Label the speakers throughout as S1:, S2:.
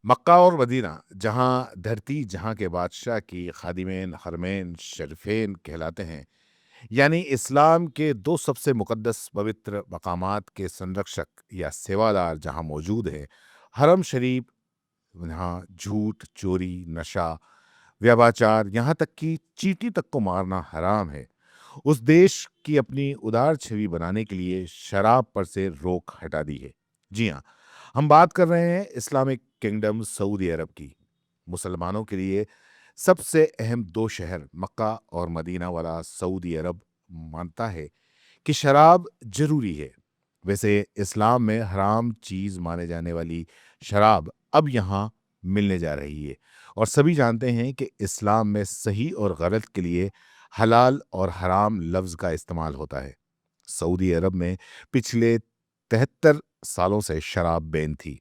S1: मक्का और मदीना जहाँ धरती जहाँ के बादशाह की खादिमेन हरमैन शरीफेन कहलाते हैं, यानी इस्लाम के दो सबसे मुकद्दस पवित्र मकामात के संरक्षक या सेवादार जहाँ मौजूद है। हरम शरीफ यहाँ झूठ, चोरी, नशा, व्यभिचार, यहाँ तक कि चींटी तक को मारना हराम है। उस देश की अपनी उदार छवि बनाने के लिए शराब पर से रोक हटा दी है। जी हाँ, हम बात कर रहे हैं इस्लामिक किंगडम सऊदी अरब की। मुसलमानों के लिए सबसे अहम दो शहर मक्का और मदीना वाला सऊदी अरब मानता है कि शराब जरूरी है। वैसे इस्लाम में हराम चीज माने जाने वाली शराब अब यहाँ मिलने जा रही है। और सभी जानते हैं कि इस्लाम में सही और गलत के लिए हलाल और हराम लफ्ज का इस्तेमाल होता है। सऊदी अरब में पिछले 73 सालों से शराब बैन थी।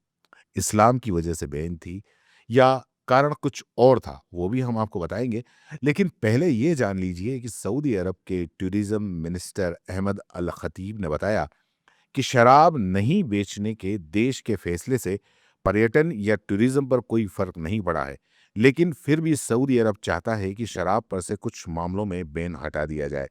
S1: इस्लाम की वजह से बैन थी या कारण कुछ और था, वो भी हम आपको बताएंगे। लेकिन पहले ये जान लीजिए कि सऊदी अरब के टूरिज्म मिनिस्टर अहमद अल खतीब ने बताया कि शराब नहीं बेचने के देश के फैसले से पर्यटन या टूरिज्म पर कोई फर्क नहीं पड़ा है। लेकिन फिर भी सऊदी अरब चाहता है कि शराब पर से कुछ मामलों में बैन हटा दिया जाए।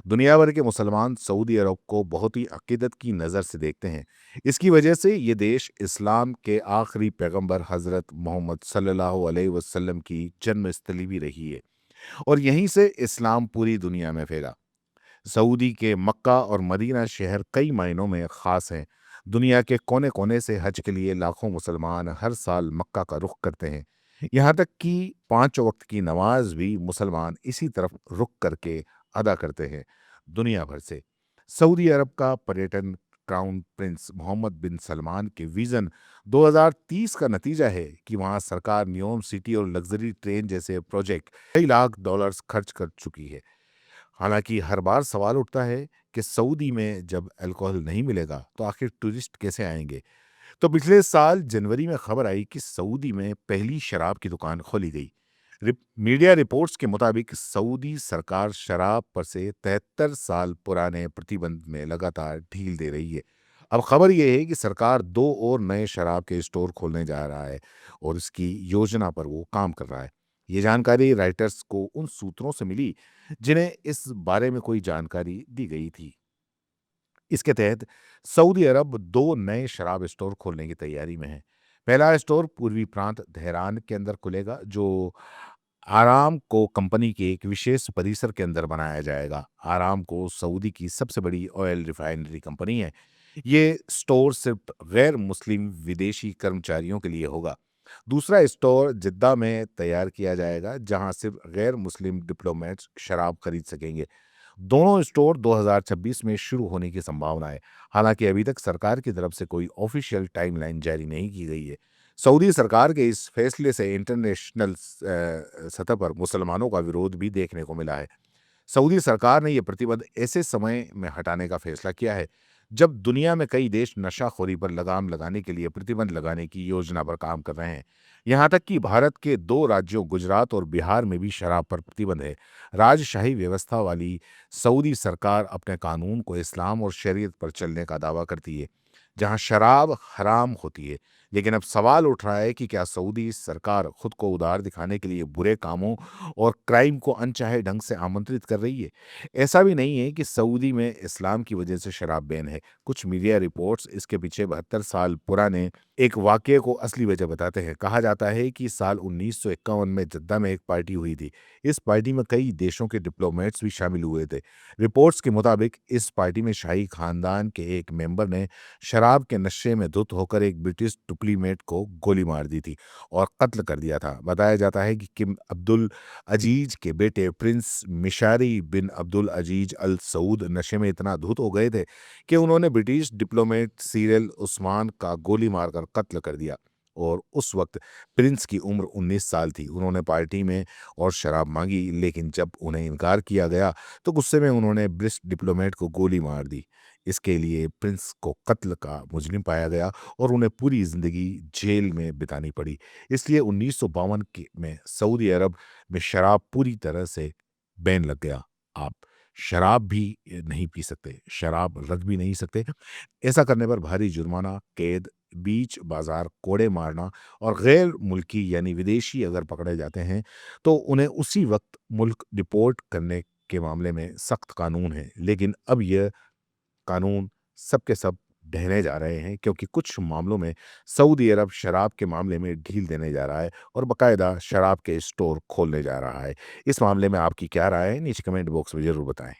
S1: दुनिया भर के मुसलमान सऊदी अरब को बहुत ही अकीदत की नज़र से देखते हैं। इसकी वजह से ये देश इस्लाम के आखिरी पैगंबर हज़रत मोहम्मद सल्लल्लाहु अलैहि वसल्लम की जन्मस्थली भी रही है और यहीं से इस्लाम पूरी दुनिया में फैला। सऊदी के मक्का और मदीना शहर कई मायनों में ख़ास हैं। दुनिया के कोने कोने से हज के लिए लाखों मुसलमान हर साल मक्का का रुख करते हैं। यहाँ तक कि 5 वक्त की नमाज भी मुसलमान इसी तरफ रुख करके अदा करते हैं। दुनिया भर से सऊदी अरब का पर्यटन क्राउन प्रिंस मोहम्मद बिन सलमान के विजन 2030 का नतीजा है कि वहाँ सरकार नियोम सिटी और लग्जरी ट्रेन जैसे प्रोजेक्ट कई लाख डॉलर्स खर्च कर चुकी है। हालांकि हर बार सवाल उठता है कि सऊदी में जब अल्कोहल नहीं मिलेगा तो आखिर टूरिस्ट कैसे आएंगे। तो पिछले साल जनवरी में खबर आई कि सऊदी में पहली शराब की दुकान खोली गई। मीडिया रिपोर्ट्स के मुताबिक सऊदी सरकार शराब पर से 73 साल पुराने प्रतिबंध में लगातार ढील दे रही है। अब खबर यह है कि सरकार दो और नए शराब के स्टोर खोलने जा रहा है और इसकी योजना पर वो काम कर रहा है। ये जानकारी राइटर्स को उन सूत्रों से मिली जिन्हें इस बारे में कोई जानकारी दी गई थी। इसके तहत सऊदी अरब दो नए शराब स्टोर खोलने की तैयारी में है। पहला स्टोर पूर्वी प्रांत तेहरान के अंदर खुलेगा, जो आराम को कंपनी के एक विशेष परिसर के अंदर बनाया जाएगा। आराम को सऊदी की सबसे बड़ी ऑयल रिफाइनरी कंपनी है। ये स्टोर सिर्फ गैर मुस्लिम विदेशी कर्मचारियों के लिए होगा। दूसरा स्टोर जिद्दा में तैयार किया जाएगा, जहां सिर्फ गैर मुस्लिम डिप्लोमेट्स शराब खरीद सकेंगे। दोनों स्टोर 2026 में शुरू होने की संभावना है। हालांकि अभी तक सरकार की तरफ से कोई ऑफिशियल टाइमलाइन जारी नहीं की गई है। सऊदी सरकार के इस फैसले से इंटरनेशनल सतह पर मुसलमानों का विरोध भी देखने को मिला है। सऊदी सरकार ने यह प्रतिबंध ऐसे समय में हटाने का फैसला किया है जब दुनिया में कई देश नशाखोरी पर लगाम लगाने के लिए प्रतिबंध लगाने की योजना पर काम कर रहे हैं। यहाँ तक कि भारत के दो राज्यों गुजरात और बिहार में भी शराब पर प्रतिबंध है। राजशाही व्यवस्था वाली सऊदी सरकार अपने कानून को इस्लाम और शरीयत पर चलने का दावा करती है, जहाँ शराब हराम होती है। लेकिन अब सवाल उठ रहा है कि क्या सऊदी सरकार खुद को उदार दिखाने के लिए बुरे कामों और क्राइम को अनचाहे ढंग से आमंत्रित कर रही है। ऐसा भी नहीं है कि सऊदी में इस्लाम की वजह से शराब बैन है। कुछ मीडिया रिपोर्ट्स इसके पीछे 72 साल पुराने एक वाक्य को असली वजह बताते हैं। कहा जाता है कि साल 1951 में जद्दा में एक पार्टी हुई थी। इस पार्टी में कई देशों के डिप्लोमेट्स भी शामिल हुए थे। रिपोर्ट्स के मुताबिक इस पार्टी में शाही खानदान के एक मेंबर ने शराब के नशे में धुत होकर एक ब्रिटिश डिप्लोमेट को गोली मार दी थी और कत्ल कर दिया था। बताया जाता है कि किम अब्दुल अजीज के बेटे प्रिंस मिशारी बिन अब्दुल अजीज अल सऊद नशे में इतना धुत हो गए थे कि उन्होंने ब्रिटिश डिप्लोमेट सीरियल उस्मान का गोली मारकर कत्ल कर दिया। और उस वक्त प्रिंस की उम्र 19 साल थी। उन्होंने पार्टी में और शराब मांगी, लेकिन जब उन्हें इनकार किया गया तो गुस्से में उन्होंने ब्रिटिश डिप्लोमेट को गोली मार दी। इसके लिए प्रिंस को कत्ल का मुजरिम पाया गया और उन्हें पूरी जिंदगी जेल में बितानी पड़ी। इसलिए 1952 में सऊदी अरब में शराब पूरी तरह से बैन लग गया। आप शराब भी नहीं पी सकते, शराब रख भी नहीं सकते। ऐसा करने पर भारी जुर्माना, कैद बीच बाजार कोड़े मारना और गैर मुल्की यानी विदेशी अगर पकड़े जाते हैं तो उन्हें उसी वक्त मुल्क डिपोर्ट करने के मामले में सख्त कानून है। लेकिन अब यह कानून सब के सब ढहने जा रहे हैं क्योंकि कुछ मामलों में सऊदी अरब शराब के मामले में ढील देने जा रहा है और बाकायदा शराब के स्टोर खोलने जा रहा है। इस मामले में आपकी क्या राय है? नीचे कमेंट बॉक्स में ज़रूर बताएँ।